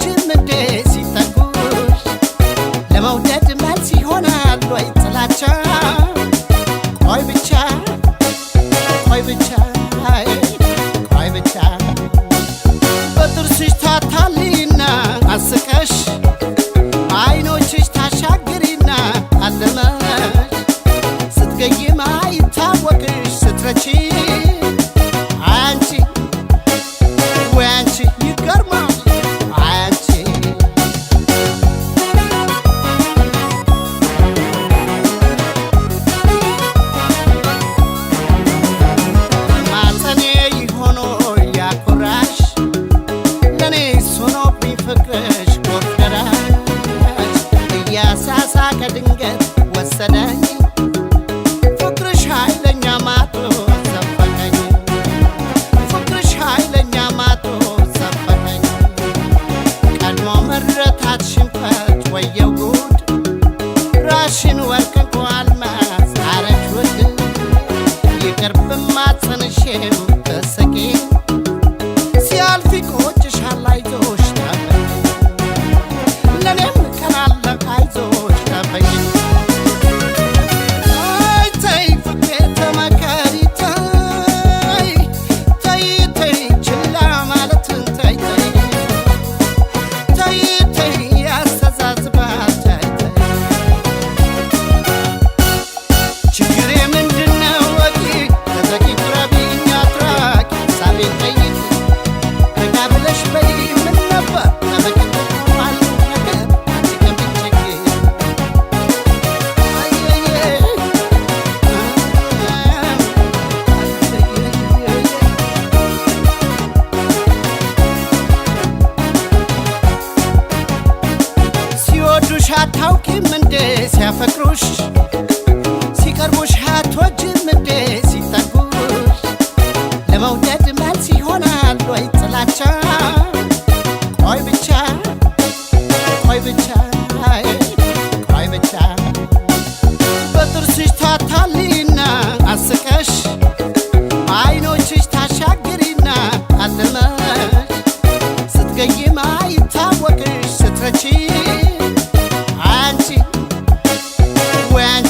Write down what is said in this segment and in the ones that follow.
አትወጂም እንዴ ሲጠጉሽ ለመውደድ መልስ ይሆናል ወይ ጥላቻ ቆይ ብቻ ቆይ ብቻ ቆይ ብቻ በጥርስሽ ታታሊና አስቀሽ አይኖችሽ ታሻግሪና አለመሽ ስትገይም አይታወቅሽ ስትረቺ አንቺ ወይ አንቺ ይገርማል አንቺ ማጸኔ ይሆኖ ያኮራሽ ለኔ ሆኖብኝ ፍቅርሽ ጎርደራሽ እያሳሳቀ ድንገት ወሰደኝ ፍቅርሽ ኃይለኛ ማቶ ዘፈቀኝ ፍቅርሽ ኃይለኛ ማቶ ዘፈቀኝ ቀድሞ መረታት ሽንፈት ወየው ጉድ ራሽን ወርቅ እንኳ አልማዝ አረች ውድ ይቅር ብማጸንሽም በስቂ ሲያልፍ ይቆጭሻል አይዞሽ ጠበኝ ለኔም ቀናለ አይዞሽ ጠበኝ አይ ተይ ፍቅሬ ተመከሪ ተይ ተይ ተይ ችላ ማለትን ተይ ተይ ተይ ተይ ያስተዛዝባል ተይ ተይ ችግሬ ምንድነው ወቂ ተዘቂ ቅረቢኝ አትራቂ ሳቤን ጠይቂ ረጋ ብለሽ በይ ምን ነበር ለመቀጠል ባለው ነገር አንቺ ከምትቸገሪ አየየ ሲወዱሽ አታውቂም እንዴ ሲያፈቅሩሽ ሲቀርቡሽ አትወጂም እንዴ ሲጠጉሽ ለመውደድ መልስ ይሆናል ወይ ጥላቻ ቆይ ብቻ ቆይ ብቻ ቆይ ብቻ በጥርስሽ ታታሊና አስቀሽ አይኖችሽ ታሻግሪና አለመሽ ስትገይም አይታወቅሽ ስትረቺ አንቺ ወይ አንቺ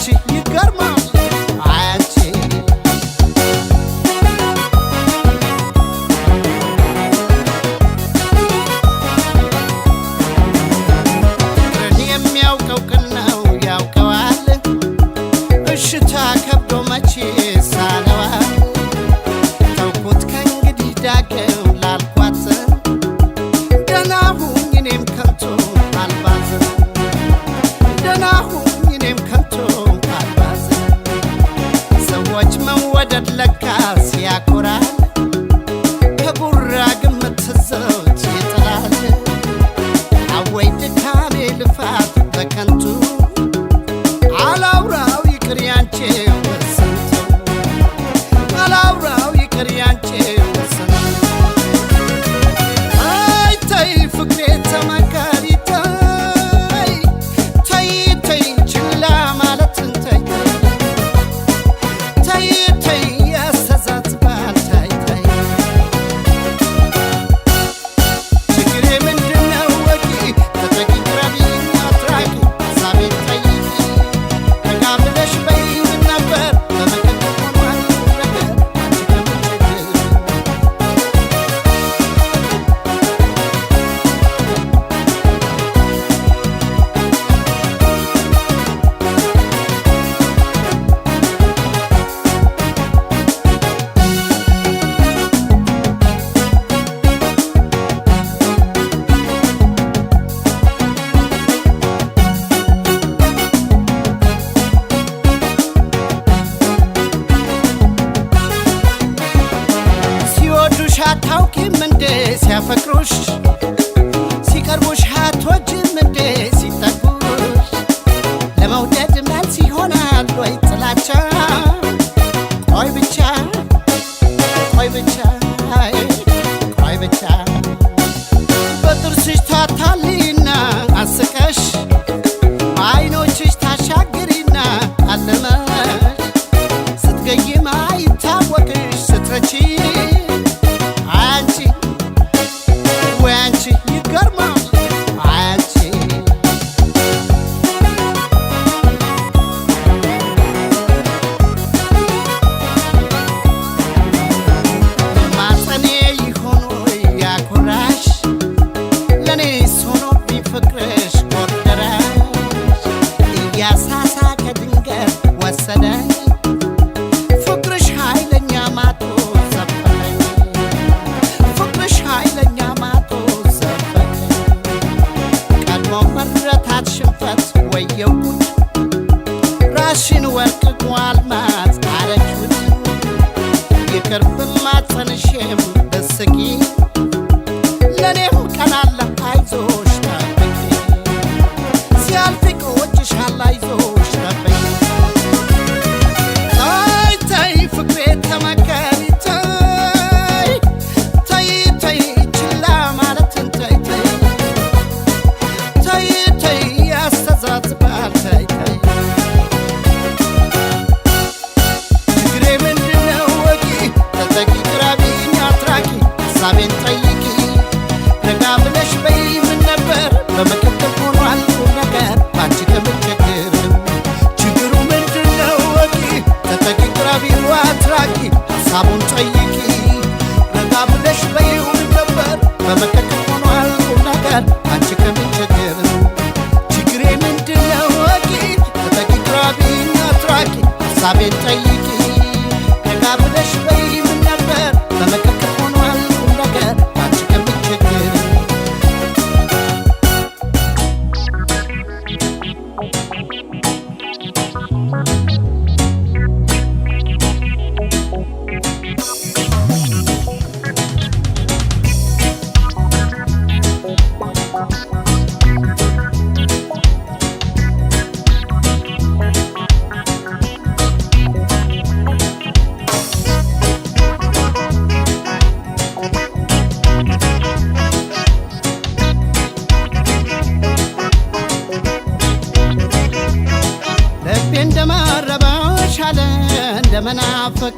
እንደመናፈቅ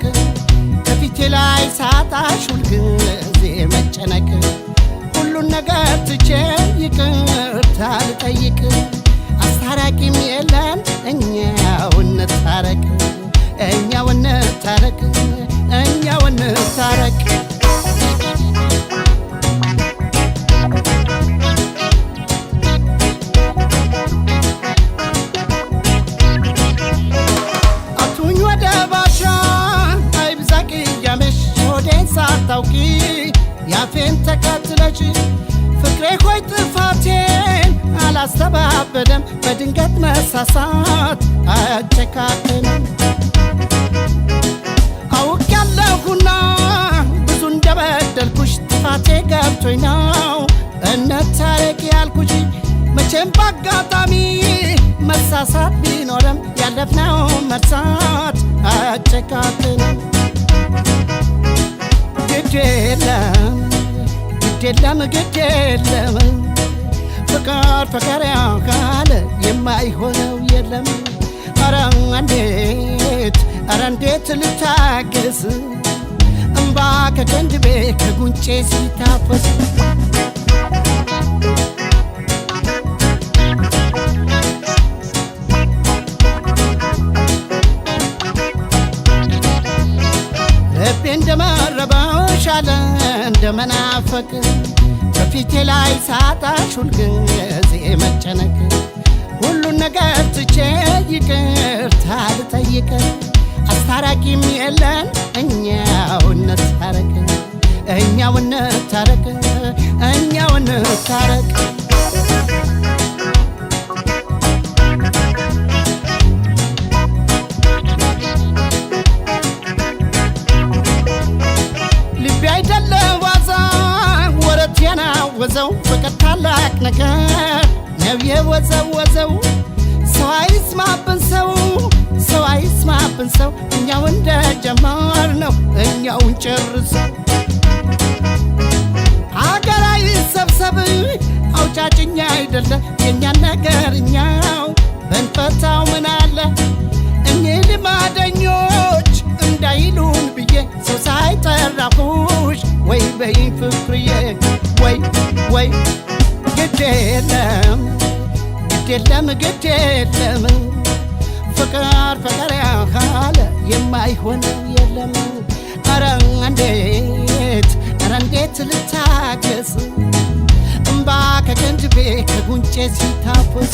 ከፊቴ ላይ ሳጣሽ ሁልጊዜ መጨነቅ ሁሉን ነገር ትቼ ይቅርታ ልጠይቅ አስታራቂም የለን እኛው እንታረቅ እኛው እንታረቅ እኛው እንታረቅ አቱኝ ወደ ባሻ አይብዛ ቅያሜሽ ሆዴን ሳታውቂ ያፌን ተከትለሽ ፍቅሬ ሆይ ጥፋቴን አላስተባበለም በድንገት መሳሳት አጨካከንም አውቄያለሁና ብዙ እንደበደልኩሽ ጥፋቴ ገብቶኝ ነው እንታረቅ ያልኩሽ መቼም በአጋጣሚ መሳሳት ቢኖርም ያለፍነው መርሳት አጨካከንም ግድ የለም ግድ የለም ፍቅር ፍቅር ያካለ የማይሆነው የለም ኧረ እንዴት ልታገስ እምባ ከቀንድቤ ከጉንጬ ሲታፈስ ልቤ እንደመረበሽ አለ እንደመናፈቅ ከፊቴ ላይ ሳጣሽ ሁልጊዜ መጨነቅ ሁሉን ነገር ትቼ ይቅርታ ልጠይቅ አስታራቂም የለን እኛው እንታረቅ እኛው እንታረቅ እኛው እንታረቅ ልቤ አይደለ ዋዛ ወረት የናወዘው ፍቅር ታላቅ ነገር ነው የወዘወዘው ሰው አይስማብን ሰው አይስማብን ሰው እኛው እንደጀመርነው እኛው እንጨርሰው አገር አይሰብሰብ አውጫጭኛ አይደለ የእኛን ነገር እኛው ብንፈታው ምን አለ እኚህ ልማደኞች እንዳይሉን ብዬ ሰው ሳይጠራሁሽ ወይ በይ ፍቅርዬ ወይ ግድ የለም ፍቅር ፍቅር ያካለ የማይሆነው የለም ኧረ እንዴት ልታገስ እምባ ከቀንድቤ ከጉንጬ ሲታፈስ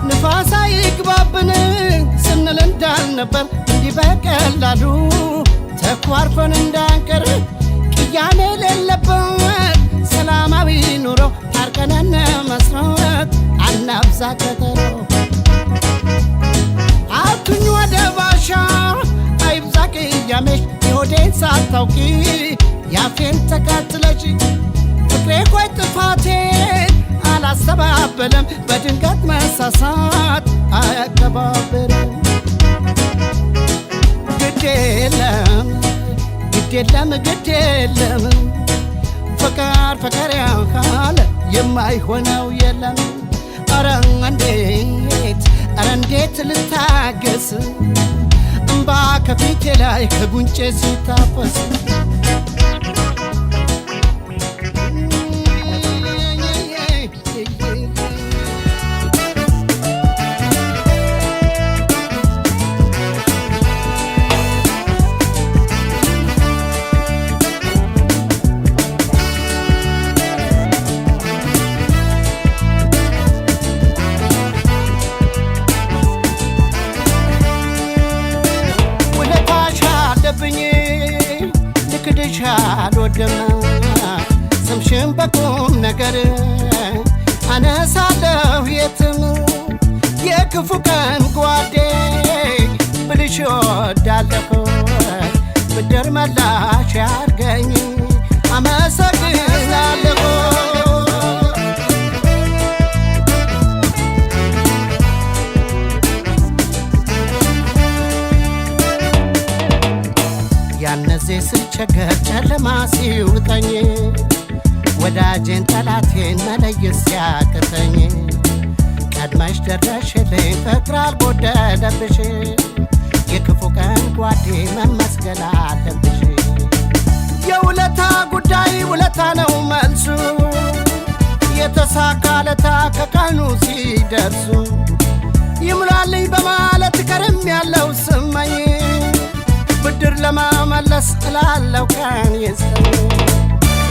ንፋስ አይግባብን ስንል እንዳልነበር እንዲህ በቀላሉ ተኳርፈን እንዳንቀር ቅያሜ የሌለበት ሰላማዊ ኑሮ ታርቀን መስራት አናብዛ ቀጠሮ አቱኝ ወደ ባሻ አይብዛ ቅያሜሽ የሆዴን ሳታውቂ ያፌን ተከትለሽ ፍቅሬ ሆይ ጥፋቴን አላስተባበለም በድንገት መሳሳት አያከባብርም ግድ የለም ፍቅር ፍቅር ያካለ የማይሆነው የለም ኧረ እንዴት ልታገስ እምባ ከፊቴ ላይ ከጉንጬ ሲታፈስ ልክድሽ አልወድም ስምሽን በቁም ነገር አነሳለሁ የትም የክፉ ቀን ጓዴ ብልሽ ወዳለሁ ብድር መላሽ ያርገኝ አመሰግናለሁ ያነዜ ስቸገር ጨለማ ሲውጠኝ ወዳጄን ጠላቴን መለየት ሲያቅተኝ ቀድመሽ ደረሽልኝ ፍቅር አልጎደለብሽ የክፉ ቀን ጓዴ መመስገን አለብሽ የውለታ ጉዳይ ውለታ ነው መልሱ የተሳካለታ ከቀኑ ሲደርሱ ይሙላልኝ በማለት ከርም ያለው ስመኝ ብድር ለመመለስ እላለው ቀን ይስጠኝ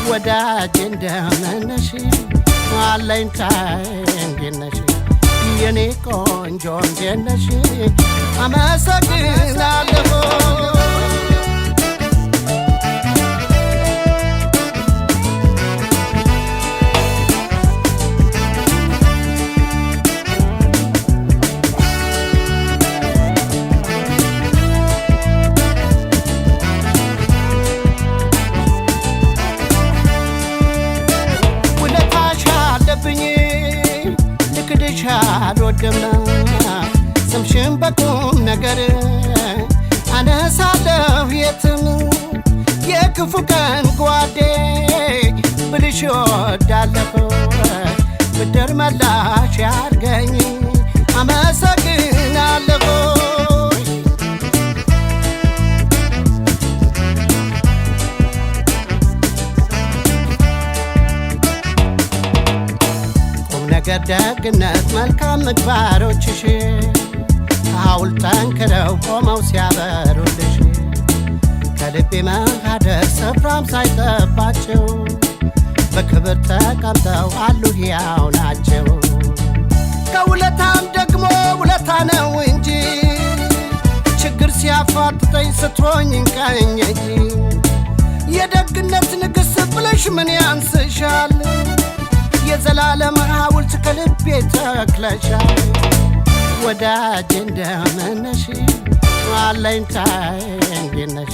ወዳጄ እንደምን ነሽ አለኝታዬ እንዴት ነሽ የኔ ቆንጆ እንዴት ነሽ አመሰግናለሁ አልወድም ስምሽን በቁም ነገር አነሳለሁ የትም የክፉ ቀን ጓዴ ብልሽ ወዳለሁ ብድር መላሽ ያርገኝ አመሰግናለሁ ነገር ደግነት መልካም ምግባሮችሽ ከሐውልት ጠንክረው ቆመው ሲያበሩልሽ ከልቤ መሃደር ስፍራም ሳይጠባቸው በክብር ተቀምጠው አሉ ሕያው ናቸው ከውለታም ደግሞ ውለታ ነው እንጂ ችግር ሲያፋጥጠኝ ስትሆኝኝ ቀኝ እጅ የደግነት ንግሥት ብለሽ ምን ያንስሻል የዘላለም ሐውልት ከልቤ ተክለሻል ወዳጄ እንደምን ነሽ አለኝታዬ እንዴት ነሽ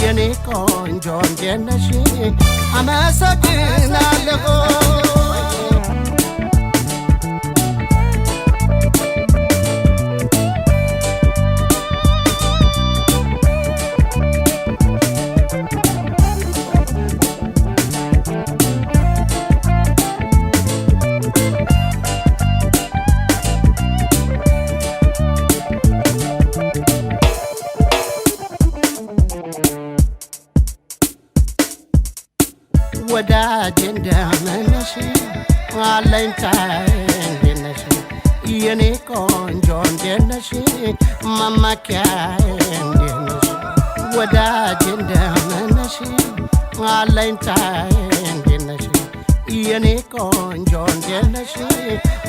የኔ ቆንጆ እንዴት ነሽ አመሰግናለሁ ወዳጄ እንደምን ነሽ አለኝታዬ እንዴት ነሽ የኔ ቆንጆ እንዴት ነሽ መመኪያዬ እንዴት ነሽ ወዳጄ እንደምን ነሽ አለኝታዬ እንዴት ነሽ የኔ ቆንጆ እንዴት ነሽ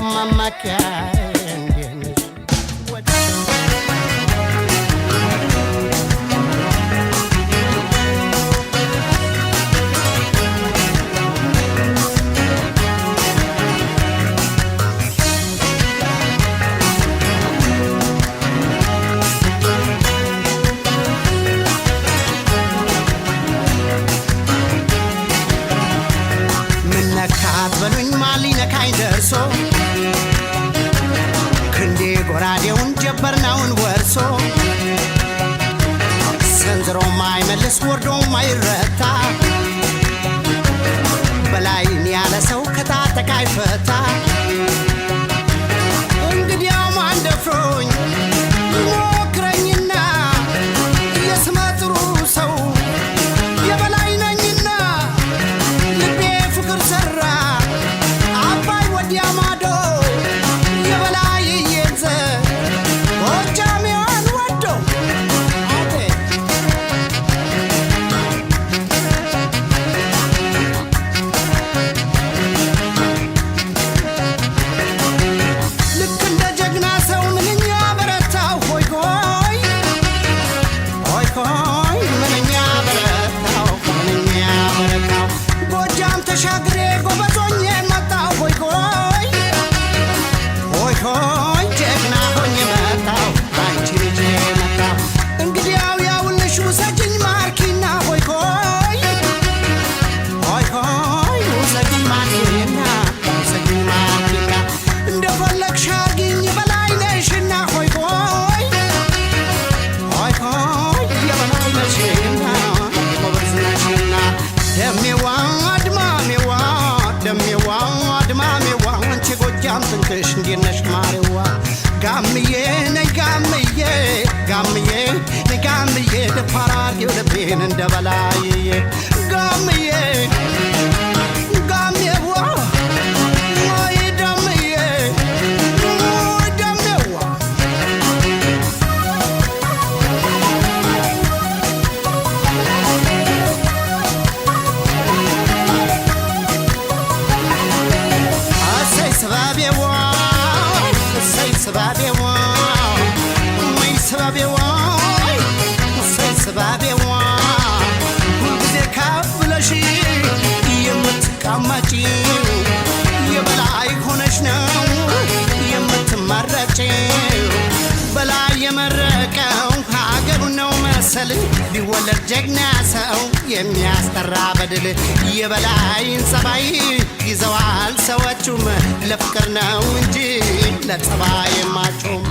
መመኪያዬ እንዴት ነሽ በሉኝ ማሊነካኝ ደርሶ ክንዴ ጎራዴውን ጀበርናውን ወርሶ ሰንዝሮ ማይመልስ ወርዶ ማይረታ በላይን ያለ ሰው ከታጠቃ አይፈታ እንግዲያው ማን ደፍሮኝ ሞክረኝና የስመ ጥሩ ሰው የበላይ ነኝና ልቤ ፍቅር ሰራ ያማዶ የበላይ የንዘ ወጃሚዋን ወዶ አቴ ልቤን እንደ በላይዬ ጋምዬ ጋሜዋ ወይ ደምዬ ወይ ደሜዋ እሰይ ስባቤዋ እሰይ ስባቤዋ ወይ ስባቤዋ እሰይ ስባቤዋ ሁልጊዜ ከፍ ብለሽ የምትቀመጪው የበላይ ሆነሽ ነው የምትመረጪው። በላይ የመረቀው ሀገሩ ነው መሰል ቢወለድ ጀግና ሰው የሚያስጠራ በድል የበላይን ጸባይ ይዘዋል ሰዎቹም ለፍቅር ነው እንጂ ለጸባይ የማጩም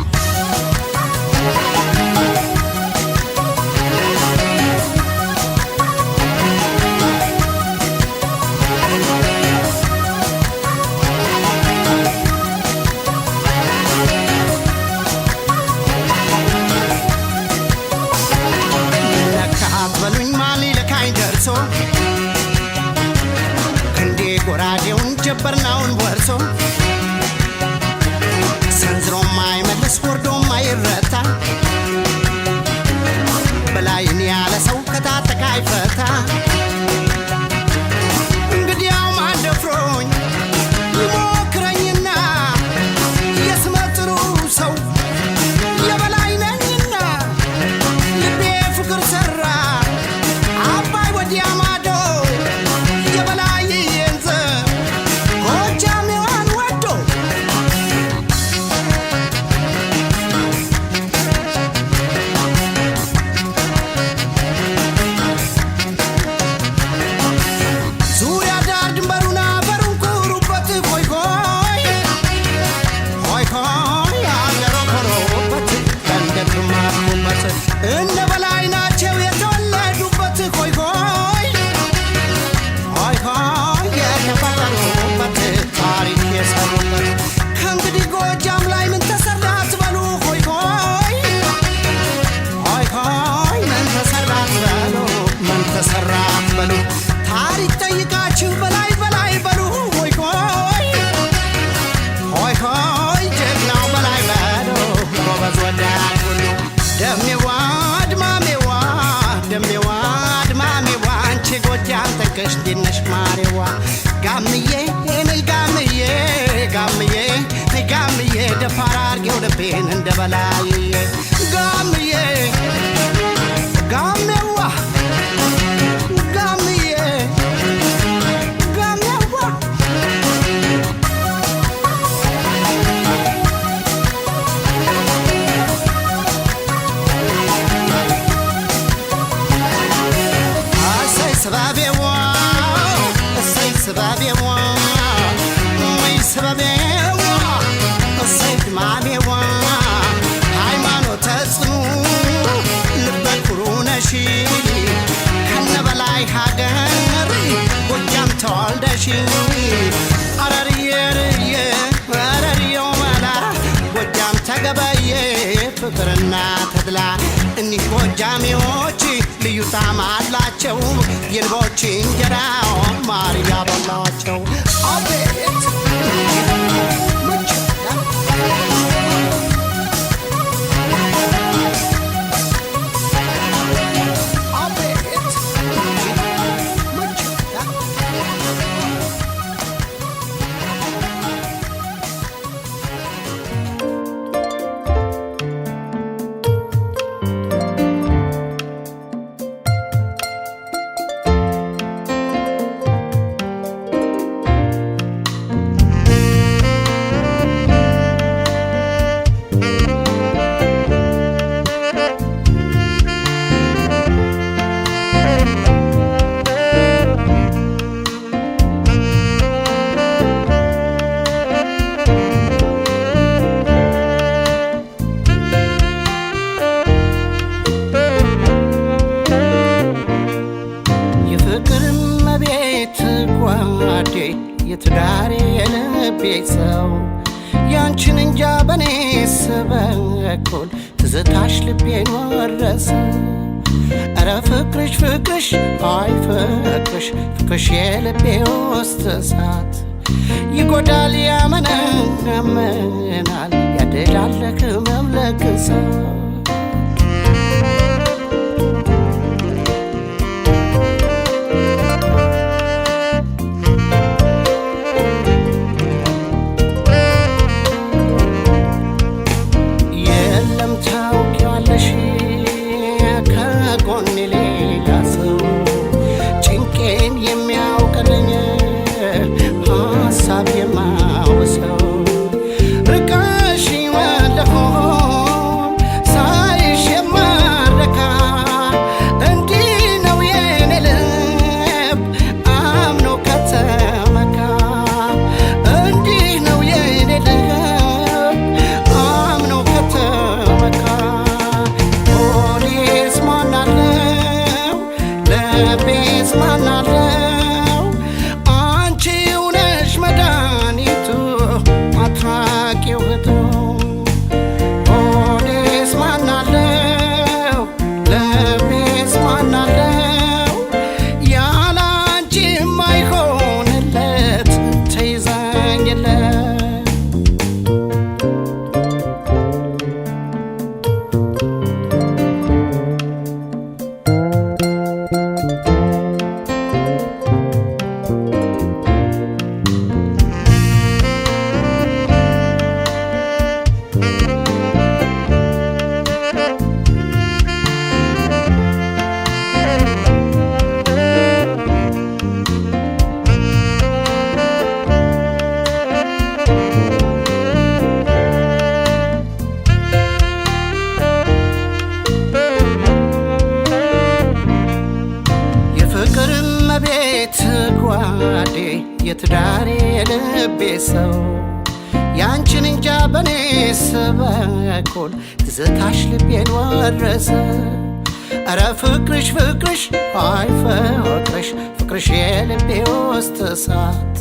ክንዴ ጎራዴውን ጀበርናውን ወርሶ ሰንዝሮም አይመልስ ወርዶም አይረታ በላይን ያለ ሰው ከታጠቀ አይፈታ። እንግዲያው ማን ደፍሮኝ ይሞክረኝና የስመ ጥሩ ሰው የበላይ ነኝና ልቤ ፍቅር ሰራ አባይ ወዲያ ማዶ የበላይዬን ዘር ጎጃሜዋን ወዶ ዙሪያ ዳር ድንበሩን አፈሩን ኩሩበት ኮይ ኮይ ኮይ ኮይ አገሮ ኮሮበት እንደግማሩበት እነ በላይ ናቸው የተወለዱበት ኮይ ኮይ ኮይ ኮይ የተፈጠሩበት ታሪክ የሰሩበት። ከእንግዲህ ጎጃም ላይ ምን ተሰራ ትበሉ ኮይ ኮይ ኮይ ኮይ ምን ተሰራ ትበሉ ምን ተሰራ ትበሉ ታሪክ ጠይቃችሁ በላይ በላይ በሉ ኮይ ኮይ ኮይ ኮይ ጀግናው በላይ በሉ ጎበዝ ወዳድ ሁሉ ደሜዋ አድማሜዋ ደሜዋ አድማሜዋ አንቺ ጎጃም ጠንቅሽ እንዴት ማሬዋ ጋምዬ ነይ ጋምዬ ጋምዬ ነይ ጋምዬ ደፋር አርጌው ልቤን እንደ በላይዬ ጋምዬ ጋሜዋ ጋምዬ ጋሜዋ እሰይ ስባቤዋ እሰይ ስባቤዋ ወይ ስባቤዋ እሰይ ድማሜዋ ሃይማኖተ ጽኑ ልበ ኩሩ ነሽ ከነ በላይ ሀገር ጎጃም ተወልደሽ አረርየርየ አረርየው መላ ጎጃም ተገበየ ፍቅርና ተድላ እኒህ ጎጃሜዎች ልዩ ጣዕም አላቸው የንቦች እንጀራ ማር ያበላቸው አቤት የትዳሬ የልቤ ሰው ያንቺን እንጃ በኔስ በኩል ትዝታሽ ልቤን ወረሰ። ኧረ ፍቅርሽ ፍቅርሽ አይ ፍቅርሽ ፍቅርሽ የልቤ ውስጥ እሳት ይጎዳል ያመነምናል ያደላል ከመምለክ ሰው ጓዴ የትዳሬ የልቤ ሰው ያንቺን እንጃ በኔስ በኩል ትዝታሽ ልቤን ወረሰ ኧረ ፍቅርሽ ፍቅርሽ አይ ፍቅርሽ ፍቅርሽ የልቤ ውስጥ እሳት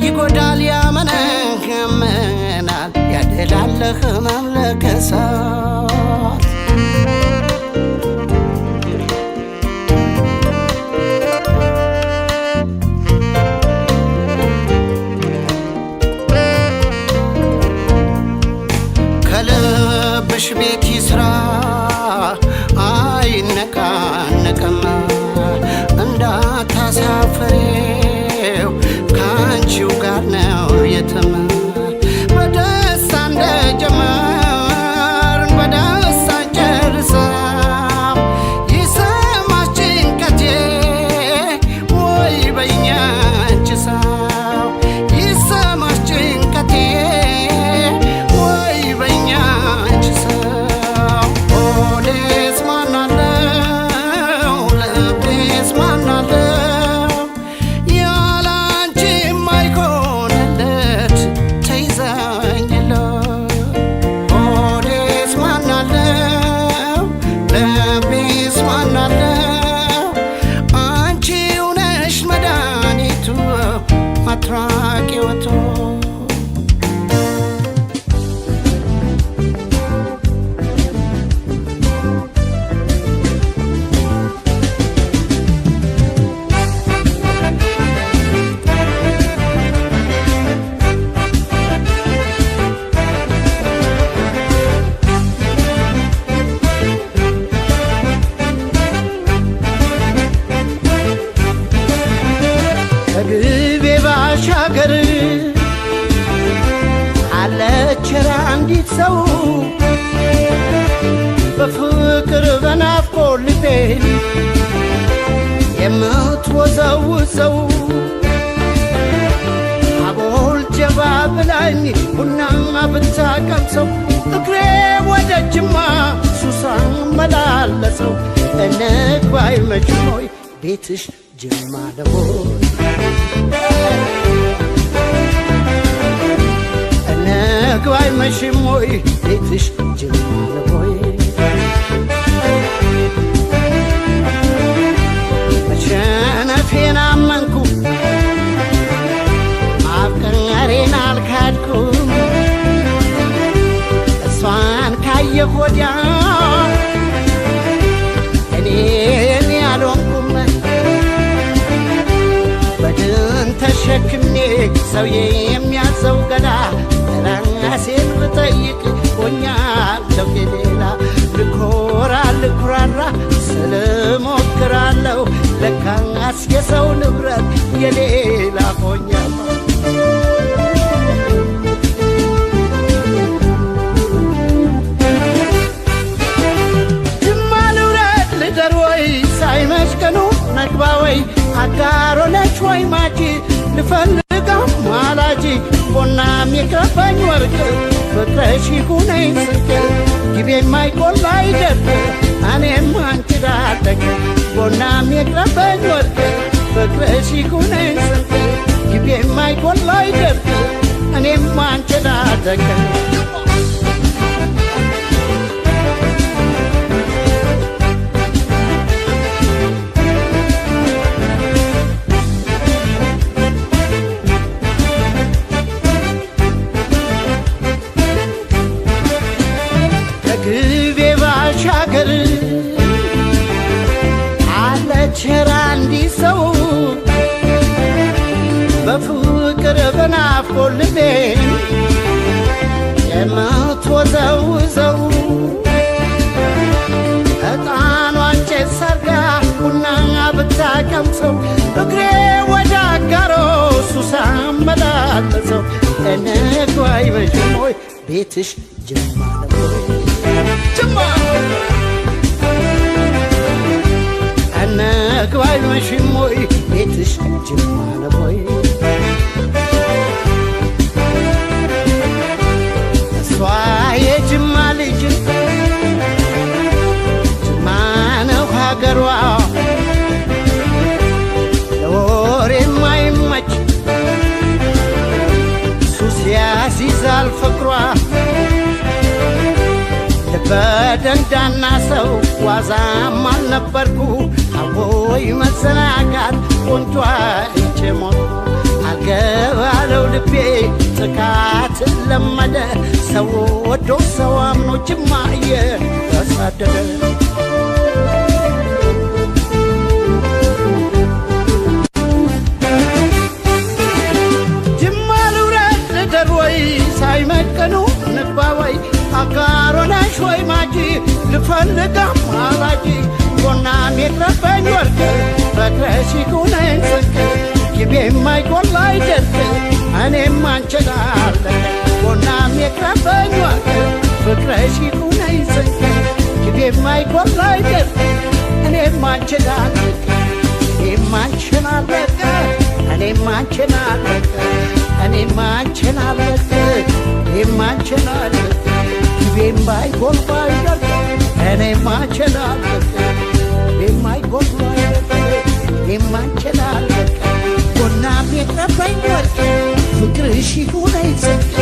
ይጎዳል ያመነምናል ያደላል ህመም ለከሳት ከልብሽ ቤት ይስራ አይነቃነቅም እንዳታሳፍሬው ከአንቺው ጋር ነው የትም በደስታ እንደጀመርን በደስታ እንጨርሰው ይሰማሽ ጭንቀቴ ወይ በኛ አንቺ ሰው ይሰማሽ ጭንቀቴ ወይ በኛ አንቺ ሰው ሆዴስ ማናለው ልቤስ ማናለው ያለ አንቺ የማይሆንለት ተይዘኝለው ሆዴስ ማናለው ልቤስ ማናለው አንቺው ነሽ መድኃኒቱ አትራቂወቱ ከግቤ ባሻገር አለች አንዲት ሰው በፍቅር በናፍቆት ልቤን የምትወዘውዘው አቦል ጀባ ብላኝ ቡና ብታቀምሰው እግሬ ወደ ጅማ ሱሳ መላለሰው እንግባ አይመችም ሆይ ቤትሽ ጅማ ነው እንግባ አይመችም ሆይ ቤትሽ ጅማ ነው መሸነፌን አመንኩ ማፍቀሬን አልካድኩም እሷን ካየሁ ወዲያ እኔ ሰው የሚያዘው ገላ ራሴን ብጠይቅ ሆኛለሁ የሌላ ልኮራ ልኩራራ ስለሞክራለሁ ለካስ የሰው ንብረት የሌላ ሆኛለሁ ሳይመሽቀኑ ነግባ ወይ አጋሮ ነች ወይ ማጂ ልፈልጋም ማላጂ ቦናም የከፋኝ ወርቅ ፍቅረሽ ይሁነኝ ስንቅ ጊቤ የማይቆላ አይደርቅ እኔም አንቺ ዳደግ ቦናም የከፋኝ ወርቅ ፍቅረሽ ይሁነኝ ስንቅ ጊቤ የማይቆላ አይደርቅ እኔም አንቺ ዳደግ ግቤ ባሻገር አለችራ እንዲህ ሰው በፍቅር በናፍቆት ልቤን የምትወዘውዘው ዕጣኗን ጭስ ሰርጋ ቡና ብታቀምሰው እግሬ ወደ አጋሮ ሱሳ መላለሰው እንግባ አይመሽም ወይ ቤትሽ ጅማ ነው እንግባ አይመሽም ወይ ቤትሽ ጅማ ነው ወይ እሷ የጅማ ልጅ ጅማ ነው ሀገሯ ለወሬ የማይመች ሱስ ያሲዛል ፍቅሯ በደንዳና ሰው ዋዛም አልነበርኩ አቦይ መዘናጋት ቆንጆ አይቼ ሞትኩ አልገባለው ልቤ ጥቃት ለመደ ሰው ወዶ ሰው አምኖ ጅማ እየተሳደደ ጅማ ልውረድ ልደር ወይ ሳይመቀኑ ንግባ ወይ አጋሮ ነሽ ወይ ማጂ ልፈልጋም አላጂ ቦናም የቅረበኝ ወርቅ ፍቅረሽ ይሁነኝ ስንቅ ጊቤ የማይቆላ አይደርቅ እኔም አንቺ ጋር ቦናም የቅረበኝ ወርቅ ፍቅረሽ ይሁነኝ ስንቅ ጊቤ የማይቆላ አይደርቅ እኔም አንቺ ጋር እኔም አንቺን አለቀ እኔም አንቺን አለቀ እኔም አንቺን አለቀ እኔም አንቺን አለቀ ጊቤም ባይቆላ አይደርቅ እኔም አንቺን አለቀ እኔም አይቆላ አይደርቅ እኔም አንቺን አለቀ ቦናም የቅረበኝ ወርቅ ፍቅርሽ ይሁነኝ ስንቅ